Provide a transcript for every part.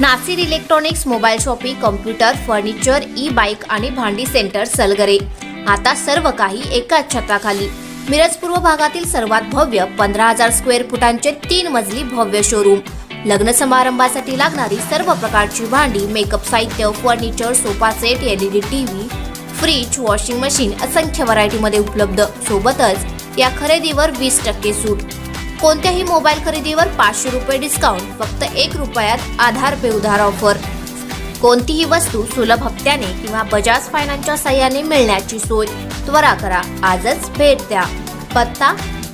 Nasir electronics, mobile shopping, computer, furniture, e bike आणि भांडी centre Salgare. आता सर्व काही एकाच छताखाली. मिरज पूर्व भागातील सर्वात भव्य 15,000 स्क्वेअर फुटांचे 3 मजली भव्य शोरूम. लग्न समारंभासाठी लागणारी सर्व प्रकारची भांडी, मेकअप साहित्य, furniture, sofa set, LED TV, fridge, washing machine असंख्य व्हरायटीमध्ये उपलब्ध. सोबतच या खरेदीवर 20% सूट. कोणत्याही मोबाईल खरेदीवर 500 रुपये डिस्काउंट. फक्त 1 रुपयात आधार पे उधार ऑफर. कोणतीही वस्तू सुलभ हप्त्याने किंवा बजाज फायनान्सच्या साहाय्याने मिळण्याची सोय. त्वरा करा, आजच भेट द्या. पत्ता: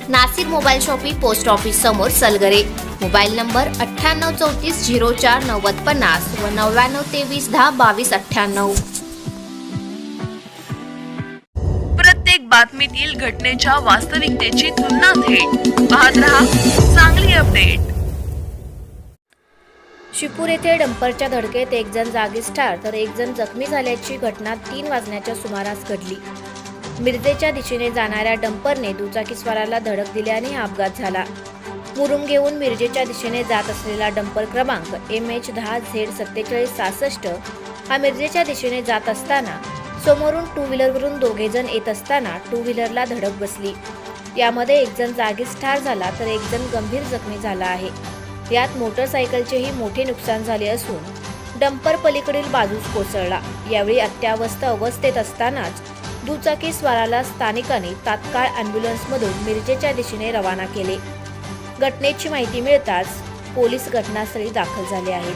Nasir mobile shopping, post office समोर, सलगरे. मोबाईल नंबर 9834049050 व 9923102298. प्रत्येक बातमीतील घटनेच्या वास्तविकतेची तुलना थेट पाहत रहा चांगली अपडेट. शिपूर येथे डंपरच्या धडकेत एक जण जागीच ठार तर एक जण जखमी झाल्याची घटना 3 वाजण्याच्या सुमारास घडली. मिरजेच्या दिशेने जाणाऱ्या डंपरने दुचाकीस्वाराला धडक दिल्याने हा अपघात झाला. मुरुम घेऊन मिरजेच्या दिशेने जात असलेला डंपर क्रमांक MH10Z4766 हा मिरजेच्या दिशेने जात असताना समोरून 2 व्हीलरवरून दोघे जण येत असताना 2 व्हीलरला धडक बसली. यामध्ये एक जण जागीच ठार झाला तर एक जण गंभीर जखमी झाला आहे. यात मोटरसायकलचेही मोठे नुकसान झाले असून डंपर पलीकडील बाजूस कोसळला. यावेळी अत्यावस्थ अवस्थेत असतानाच दुचाकी स्वाराला स्थानिकांनी तात्काळ अँब्युलन्समधून मिरजेच्या दिशेने रवाना केले. घटनेची माहिती मिळताच पोलीस घटनास्थळी दाखल झाले आहेत.